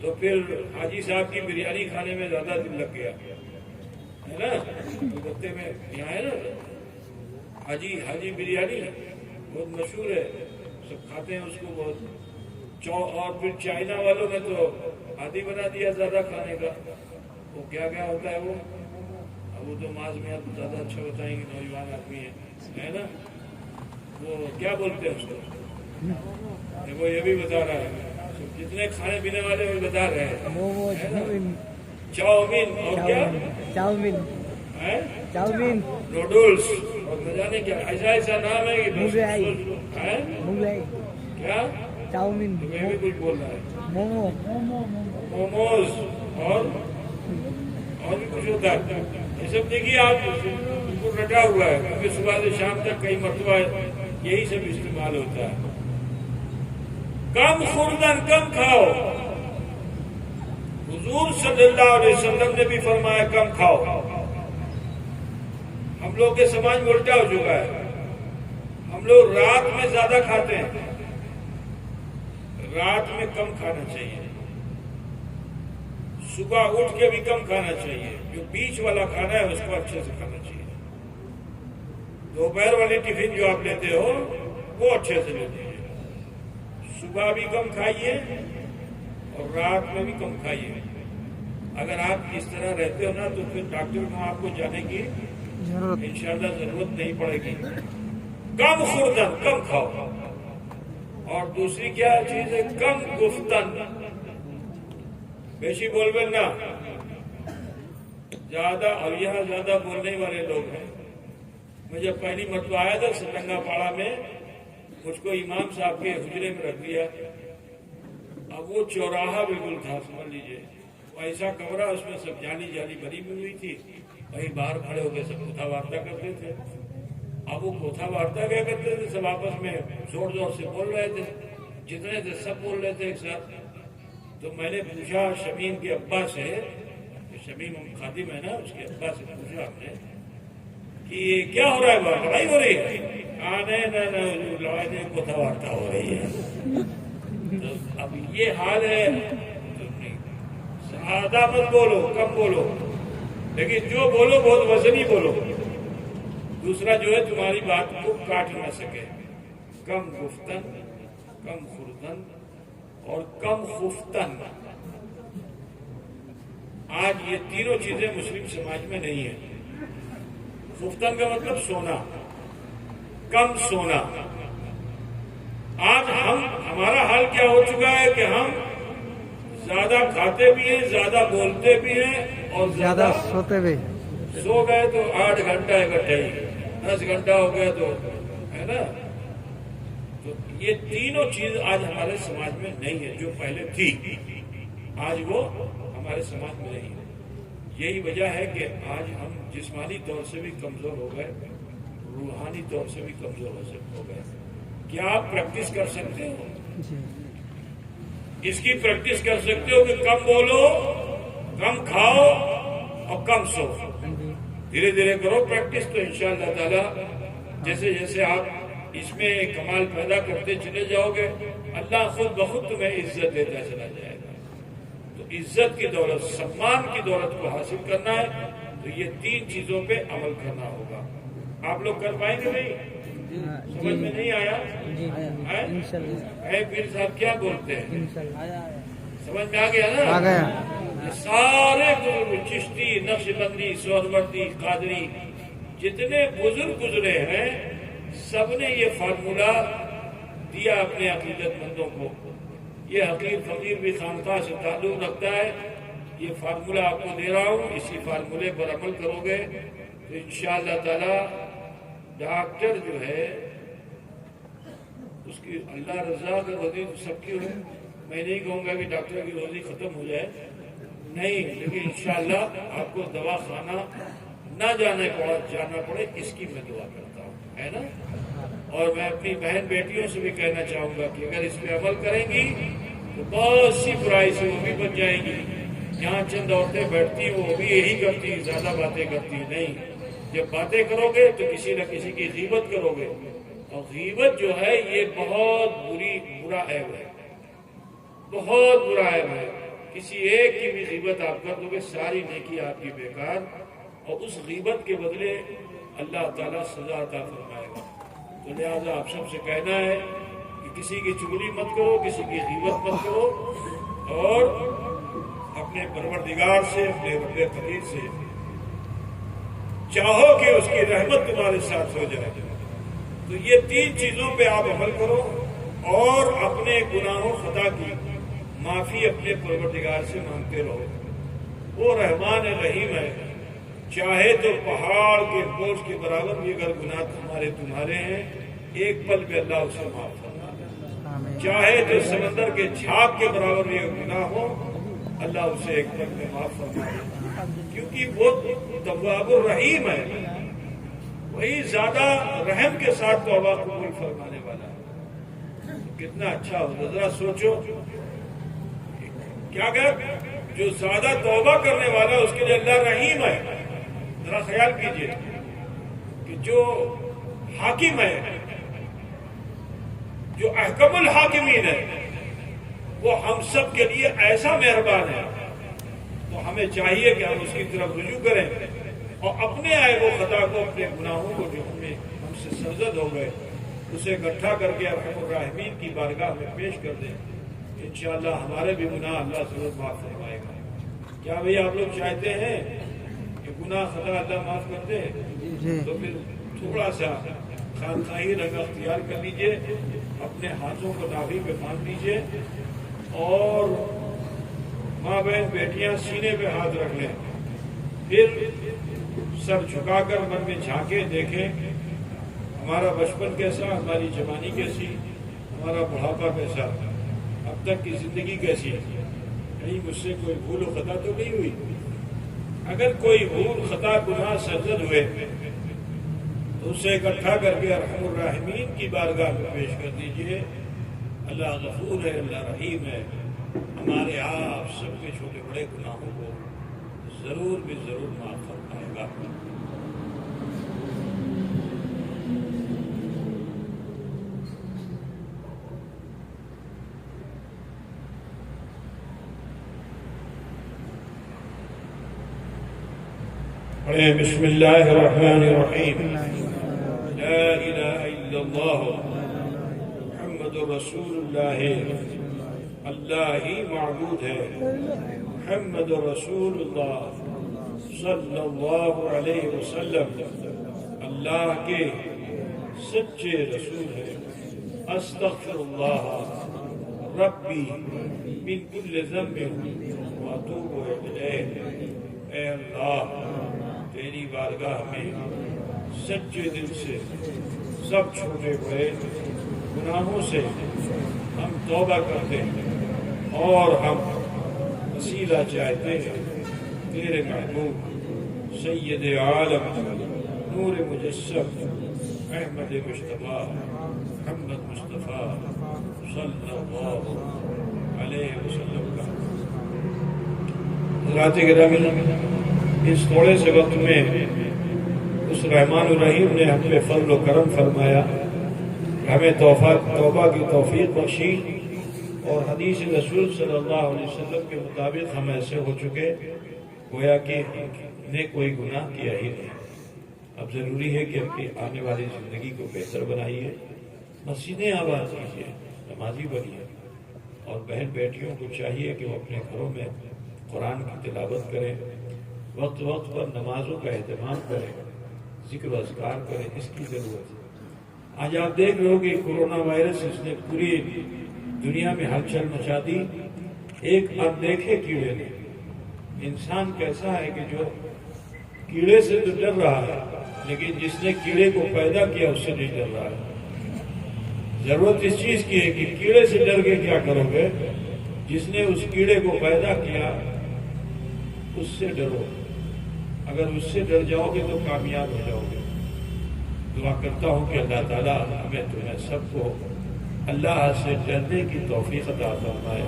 تو پھر حاجی صاحب کی بریانی کھانے میں زیادہ دل لگ گیا ہے نا. کلکتے میں یہاں ہے نا حاجی بریانی بہت مشہور ہے, سب کھاتے ہیں اس کو بہت. اور پھر چائنا والوں نے تو عادی بنا دیا زیادہ کھانے کا. وہ کیا ہوتا ہے وہ, اب وہ تو ماز میں آپ زیادہ اچھا بتائیں گے, نوجوان آدمی ہے نا, وہ کیا بولتے ہیں اس کو, وہ یہ بھی بتا رہا ہے, جتنے کھانے پینے والے وہ بتا رہے ہیں. چاؤمین اور کیا, چاؤمین نوڈلس اور نہ جانے کیا ایسا نام ہے کہ کیا چاؤمین, میں بھی کچھ بول رہا ہے, موموز اور بھی کچھ ہوتا ہے. یہ سب دیکھیے آپ کو رٹا ہوا ہے, کیونکہ صبح سے شام تک کئی مرتبہ یہی سب استعمال ہوتا ہے. کم خوردن کم کھاؤ. حضور صلی اللہ علیہ وسلم نے بھی فرمایا کم کھاؤ. ہم لوگ کے سماج میں الٹا ہو چکا ہے. ہم لوگ رات میں زیادہ کھاتے ہیں, رات میں کم کھانا چاہیے. صبح اٹھ کے بھی کم کھانا چاہیے. جو بیچ والا کھانا ہے اس کو اچھے سے کھانا چاہیے. دوپہر والی ٹفن جو آپ لیتے ہو وہ اچھے سے لیتے ہیں. صبح بھی کم کھائیے اور رات میں بھی کم کھائیے. اگر آپ اس طرح رہتے ہو نا تو پھر ڈاکٹر کو آپ کو جانے کی انشاءاللہ ضرورت نہیں پڑے گی. کم خوردن کم کھاؤ. اور دوسری کیا چیز ہے, کم گفتن. بیشی بول بلنا زیادہ, اور یہاں زیادہ بولنے والے لوگ ہیں. میں جب پہلی مرتبہ آیا تھا سٹنگا پاڑا میں, مجھ کو امام صاحب کے حجرے میں رکھ دیا. اب وہ چوراہا بالکل تھا, سمجھ لیجیے ایسا کمرہ, اس میں سب جالی بھری ہوئی تھی. وہیں باہر کھڑے ہو کے سب کوتھا وارتا کرتے تھے. اب وہ کوتھا وارتا کیا کرتے تھے, سب آپس میں زور زور سے بول رہے تھے. جتنے تھے سب بول رہے تھے ایک ساتھ. تو میں نے پوچھا شمیم کے ابا سے, شمیم خادم ہے نا, اس کے ابا سے پوچھا ہم نے کہ یہ کیا ہو رہا ہے, بات لڑائی ہو رہی ہے؟ لڑائی کوتھا وارتا ہو رہی ہے. تو اب یہ حال ہے. زیادہ مت بولو, کم بولو, لیکن جو بولو بہت وزنی بولو. دوسرا جو ہے تمہاری بات کو کاٹ نہ سکے. کم گفتن, کم خوردن اور کم خفتن. آج یہ تینوں چیزیں مسلم سماج میں نہیں ہیں. خفتن کا مطلب سونا, کم سونا. آج ہمارا حال کیا ہو چکا ہے کہ ہم زیادہ کھاتے بھی ہیں, زیادہ بولتے بھی ہیں اور زیادہ سوتے بھی. سو گئے تو 8 گھنٹہ اکٹھے ہی, 10 گھنٹہ ہو گیا تو ہے نا. تو یہ تینوں چیز آج ہمارے سماج میں نہیں ہے. جو پہلے تھی آج وہ ہمارے سماج میں نہیں ہے. یہی وجہ ہے کہ آج ہم جسمانی طور سے بھی کمزور ہو گئے, روحانی طور سے بھی کمزور ہو گئے. کیا آپ پریکٹس کر سکتے ہو؟ اس کی پریکٹس کر سکتے ہو کہ کم بولو, کم کھاؤ اور کم سو. دھیرے دھیرے کرو پریکٹس, تو انشاءاللہ تعالی جیسے جیسے آپ اس میں کمال پیدا کرتے چلے جاؤ گے, اللہ خود بخود تمہیں عزت دیتا چلا جائے گا. تو عزت کی دولت, سمان کی دولت کو حاصل کرنا ہے تو یہ 3 چیزوں پہ عمل کرنا ہوگا. آپ لوگ کر پائیں گے نہیں؟ سمجھ میں نہیں آیا؟ پیر صاحب کیا بولتے ہیں, سمجھ میں آ گیا نا؟ سارے چشتی, نقشبندی, سہروردی, قادری جتنے بزرگ گزرے ہیں سب نے یہ فارمولہ دیا اپنے عقیدت مندوں کو. یہ حقیر فقیر بھی خانقاہ سے تعلق رکھتا ہے. یہ فارمولہ آپ کو دے رہا ہوں, اسی فارمولے پر عمل کرو گے تو انشاءاللہ تعالی ڈاکٹر جو ہے اس کی اللہ رضا کا روزی سب کی ہو. میں نہیں کہوں گا کہ ڈاکٹر کی روزی ختم ہو جائے, نہیں, لیکن انشاءاللہ آپ کو دوا خانہ نہ جانا پڑے, اس کی میں دعا کرتا ہوں, ہے نا. اور میں اپنی بہن بیٹیوں سے بھی کہنا چاہوں گا کہ اگر اس پہ عمل کریں گی تو بہت سی برائی سے وہ بھی بچ جائیں گی. یہاں چند عورتیں بیٹھتی وہ بھی یہی کرتی, زیادہ باتیں کرتی نہیں. جب باتیں کرو گے تو کسی نہ کسی کی غیبت کرو گے, اور غیبت جو ہے یہ بہت برا عیب ہے, بہت برا عیب ہے. کسی ایک کی بھی غیبت آپ کر دو گے ساری نیکی آپ کی بیکار، اور اس غیبت کے بدلے اللہ تعالیٰ سزا عطا فرمائے گا۔ تو لہٰذا آپ سب سے کہنا ہے کہ کسی کی چغلی مت کرو، کسی کی غیبت مت کرو، اور اپنے پروردگار سے، اپنے رب قدیر سے چاہو کہ اس کی رحمت تمہارے ساتھ ہو جائے۔ تو یہ 3 چیزوں پہ آپ عمل کرو، اور اپنے گناہوں خطا کی معافی اپنے پروردگار سے مانگتے رہو۔ وہ رحمان رحیم ہے، چاہے تو پہاڑ کے بوجھ کے برابر بھی اگر گناہ تمہارے ہیں، ایک پل میں اللہ اسے معاف فرما دے۔ چاہے تو سمندر کے جھاگ کے برابر بھی اگر گناہ ہو، اللہ اسے ایک پل میں معاف فرما دے، کیونکہ وہ تواب الرحیم ہے، وہی زیادہ رحم کے ساتھ توبہ قبول فرمانے والا ہے۔ کتنا اچھا ہوگا، ذرا سوچو کیا کہ جو زیادہ توبہ کرنے والا اس کے لیے اللہ رحیم ہے۔ ذرا خیال کیجئے کہ جو حاکم ہے، جو احکم الحاکمین ہے، وہ ہم سب کے لیے ایسا مہربان ہے، تو ہمیں چاہیے کہ ہم اس کی طرف رجوع کریں اور اپنے عیب و خطا کو، اپنے گناہوں کو جو ہم سے سرزد ہو گئے، اسے اکٹھا کر کے ارحم الراحمین کی بارگاہ میں پیش کر دیں۔ انشاءاللہ ہمارے بھی گناہ اللہ ضرور معاف فرمائے گا۔ کیا بھئی آپ لوگ چاہتے ہیں کہ گناہ خطا اللہ معاف کر دے؟ تو پھر تھوڑا سا خانخواہی رنگ اختیار کر لیجئے، اپنے ہاتھوں کو نابی پہ باندھ لیجئے، اور ماں بہن بیٹیاں سینے پہ ہاتھ رکھ لیں، پھر سر جھکا کر من میں جھانکے دیکھیں ہمارا بچپن کیسا، ہماری جوانی کیسی، ہمارا بڑھاپا کیسا، اب تک کی زندگی کیسی ہے، کہیں مجھ سے کوئی بھول و خطا تو نہیں ہوئی؟ اگر کوئی بھول خطا گناہ سرزد ہوئے تو اسے اکٹھا کر کے ارحم الراحمین کی بارگاہ میں پیش کر دیجئے۔ اللہ غفور ہے، اللہ رحیم ہے، ہمارے آپ سب کے چھوٹے بڑے گناہوں کو ضرور بھی ضرور معاف فرمائے گا۔ بسم اللہ الرحمن الرحیم، لا الہ الا اللہ محمد رسول اللہ، اللہ ہی معبود ہے، محمد رسول اللہ صلی اللہ علیہ وسلم اللہ کے سچے رسول ہیں۔ استغفر اللہ ربی من کل ذنب واتوب الیہ۔ اے اللہ، تیری بارگاہ میں سچے دل سے سب چھوٹے بڑے گناہوں سے ہم توبہ کرتے ہیں، اور ہم وسیلہ چاہتے ہیں تیرے محبوب سید عالم نور مجسم احمد مصطفیٰ محمد مصطفیٰ صلی اللہ علیہ وسلم کا۔ حضرات گرامی، اس تھوڑے سے وقت میں اس رحمان الرحیم نے ہم پہ فضل و کرم فرمایا، ہمیں توبہ کی توفیق بخشی، اور حدیث رسول صلی اللہ علیہ وسلم کے مطابق ہم ایسے ہو چکے گویا کہ نے کوئی گناہ کیا ہی نہیں۔ اب ضروری ہے کہ اپنی آنے والی زندگی کو بہتر بنائیے، مسجدیں آباد کیجیے، نمازی بنیے، اور بہن بیٹیوں کو چاہیے کہ وہ اپنے گھروں میں قرآن کی تلاوت کریں، وقت وقت پر نمازوں کا اہتمام کریں، ذکر و اذکار کریں، اس کی ضرورت ہے۔ آج آپ دیکھ رہے ہو کہ کورونا وائرس اس نے پوری دنیا میں ہلچل مچا دی۔ ایک اب دیکھے کیڑے نے، انسان کیسا ہے کہ جو کیڑے سے تو ڈر رہا ہے، لیکن جس نے کیڑے کو پیدا کیا اس سے نہیں ڈر رہا ہے۔ ضرورت اس چیز کی ہے کہ کیڑے سے ڈر کے کیا کرو گے؟ جس نے اس کیڑے کو پیدا کیا اس سے ڈرو، اگر اس سے ڈر جاؤ گے تو کامیاب ہو جاؤ گے۔ دعا کرتا ہوں کہ اللہ تعالیٰ ہمیں تمہیں سب کو اللہ سے ڈرنے کی توفیق عطا فرمائے،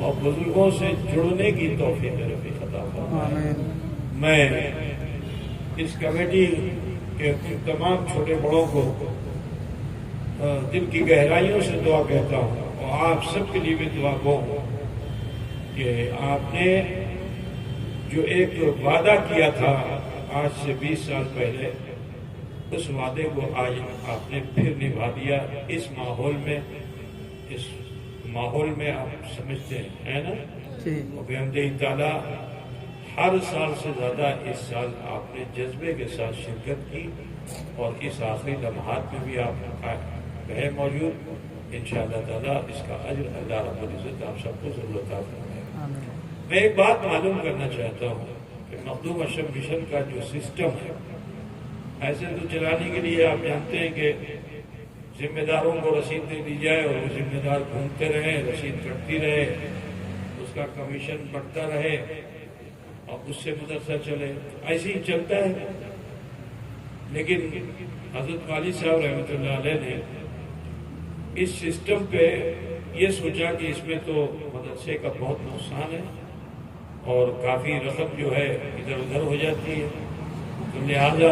اور بزرگوں سے جڑنے کی توفیق رفیق عطا فرمائے۔ میں اس کمیٹی کے تمام چھوٹے بڑوں کو دل کی گہرائیوں سے دعا کہتا ہوں، اور آپ سب کے لیے بھی دعا گو کہ آپ نے جو ایک وعدہ کیا تھا آج سے 20 سال پہلے، اس وعدے کو آج آپ نے پھر نبھا دیا۔ اس ماحول میں آپ سمجھتے ہیں نا، اور بحمدہ تعالیٰ ہر سال سے زیادہ اس سال آپ نے جذبے کے ساتھ شرکت کی، اور اس آخری لمحات میں بھی آپ رہے موجود۔ انشاءاللہ تعالیٰ اس کا اجر اللہ رب العزت آپ سب کو ضرور عطا فرمائے۔ میں ایک بات معلوم کرنا چاہتا ہوں کہ مخدوم اشرف مشن کا جو سسٹم ہے، ایسے تو چلانے کے لیے آپ جانتے ہیں کہ ذمہ داروں کو رسید دے دی جائے اور وہ ذمہ دار گھومتے رہیں، رسید کٹتی رہے، اس کا کمیشن بڑھتا رہے اور اس سے مدرسہ چلے، ایسے ہی چلتا ہے۔ لیکن حضرت والد صاحب رحمۃ اللہ علیہ نے اس سسٹم پہ یہ سوچا کہ اس میں تو مدرسے کا بہت نقصان ہے اور کافی رقم جو ہے ادھر ادھر ہو جاتی ہے، تو لہٰذا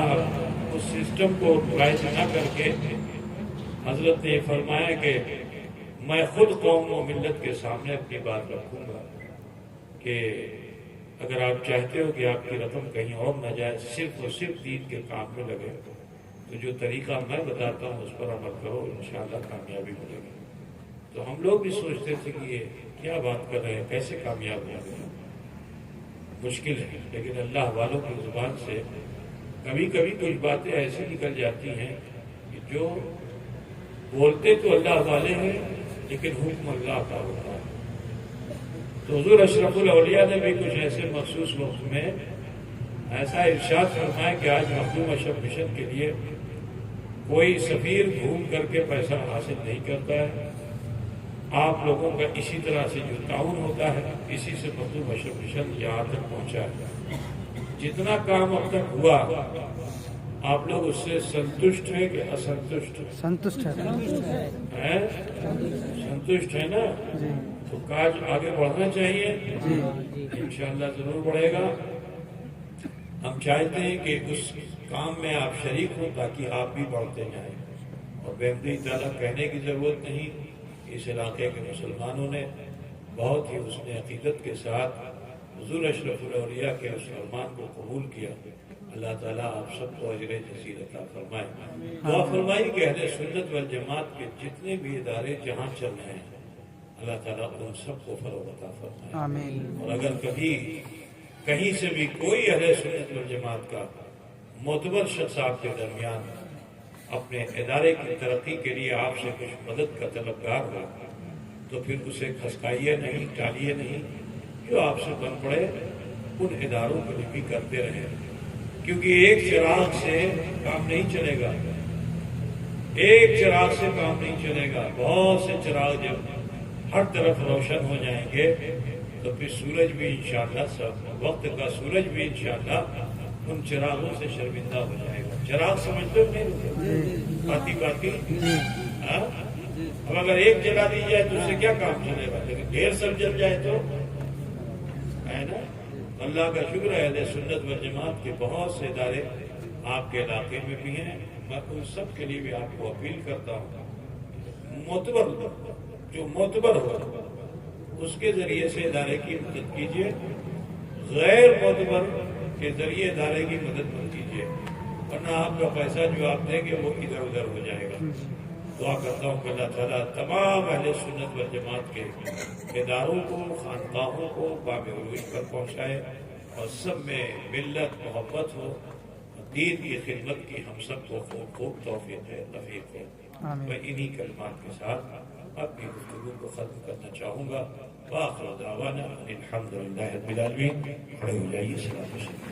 اس سسٹم کو رائج نہ کر کے حضرت نے یہ فرمایا کہ میں خود قوم و ملت کے سامنے اپنی بات رکھوں گا کہ اگر آپ چاہتے ہو کہ آپ کی رقم کہیں اور نہ جائے، صرف اور صرف دین کے کام میں لگے، تو جو طریقہ میں بتاتا ہوں اس پر عمل کرو، انشاءاللہ کامیابی ملے گی۔ تو ہم لوگ بھی سوچتے تھے کہ یہ کیا بات کر رہے ہیں، کیسے کامیاب ہوں گے، مشکل ہے، لیکن اللہ والوں کی زبان سے کبھی کبھی کچھ باتیں ایسی نکل جاتی ہیں کہ جو بولتے تو اللہ والے ہیں لیکن حکم اللہ کا ہوتا ہے۔ تو حضور اشرف الاولیاء نے بھی کچھ ایسے مخصوص وقت میں ایسا ارشاد فرمایا کہ آج مخدوم اشرف مشن کے لیے کوئی سفیر گھوم کر کے پیسہ حاصل نہیں کرتا ہے، آپ لوگوں کا اسی طرح سے جو تعاون ہوتا ہے، اسی سے مخدوم اشرف مشن یہاں تک پہنچا ہے۔ جتنا کام اب تک ہوا آپ لوگ اس سے سنتشٹ ہیں کہ اسنتشٹ ہیں؟ سنتشٹ ہے، سنتشٹ ہے نا؟ تو کاج آگے بڑھنا چاہیے، انشاءاللہ ضرور بڑھے گا۔ ہم چاہتے ہیں کہ اس کام میں آپ شریک ہوں تاکہ آپ بھی بڑھتے جائیں، اور بحمدہ تعالیٰ کہنے کی ضرورت نہیں، اس علاقے کے مسلمانوں نے بہت ہی حسن عقیدت کے ساتھ حضور اشرف الاولیاء کے اس فرمان کو قبول کیا۔ اللہ تعالیٰ آپ سب کو اجر جزیل عطا فرمائے۔ دعا فرمائی کہ اہل سنت والجماعت کے جتنے بھی ادارے جہاں چل رہے ہیں اللہ تعالیٰ ان سب کو فروغ عطا فرمائے۔ آمین۔ اور اگر کبھی کہیں سے بھی کوئی اہل سنت والجماعت کا معتبر شخص آپ کے درمیان اپنے ادارے کی ترقی کے لیے آپ سے کچھ مدد کا طلبگار ہو تو پھر اسے کھسکائیے نہیں، ٹالیے نہیں، جو آپ سے بن پڑے ان اداروں کو بھی کرتے رہیں، کیونکہ ایک چراغ سے کام نہیں چلے گا، ایک چراغ سے کام نہیں چلے گا، بہت سے چراغ جب ہر طرف روشن ہو جائیں گے تو پھر سورج بھی انشاءاللہ سب وقت کا سورج بھی انشاءاللہ ان چراغوں سے شرمندہ ہو جائے گا۔ چراغ سمجھتے ہو نہیں؟ باتی باتی، اب اگر ایک جلا دی جائے تو اس سے کیا کام چلے گا، لیکن ڈھیر سب جل جائے تو ہے نا۔ اللہ کا شکر ہے اہل سنت والجماعت کے بہت سے ادارے آپ کے علاقے میں بھی ہیں، میں ان سب کے لیے بھی آپ کو اپیل کرتا ہوں، جو معتبر ہو اس کے ذریعے سے ادارے کی مدد کیجیے، غیر معتبر کے ذریعے ادارے کی مدد مت کیجیے، ورنہ آپ کا پیسہ جو آپ دیں گے وہ ادھر ادھر ہو جائے گا۔ دعا کرتا ہوں کہ اللہ تعالیٰ تمام اہل سنت والجماعت کے اداروں کو، خانقاہوں کو باب عروج پر پہنچائے اور سب میں ملت محبت ہو، دین کی خدمت کی ہم سب کو خوب خوب توفیق ہو۔ میں انہی کلمات کے ساتھ اپنی گفتگو کو ختم کرنا چاہوں گا۔ وآخر دعوانا الحمدللہ رب العالمین۔ کھڑے ہو جائیے، سلام علیکم۔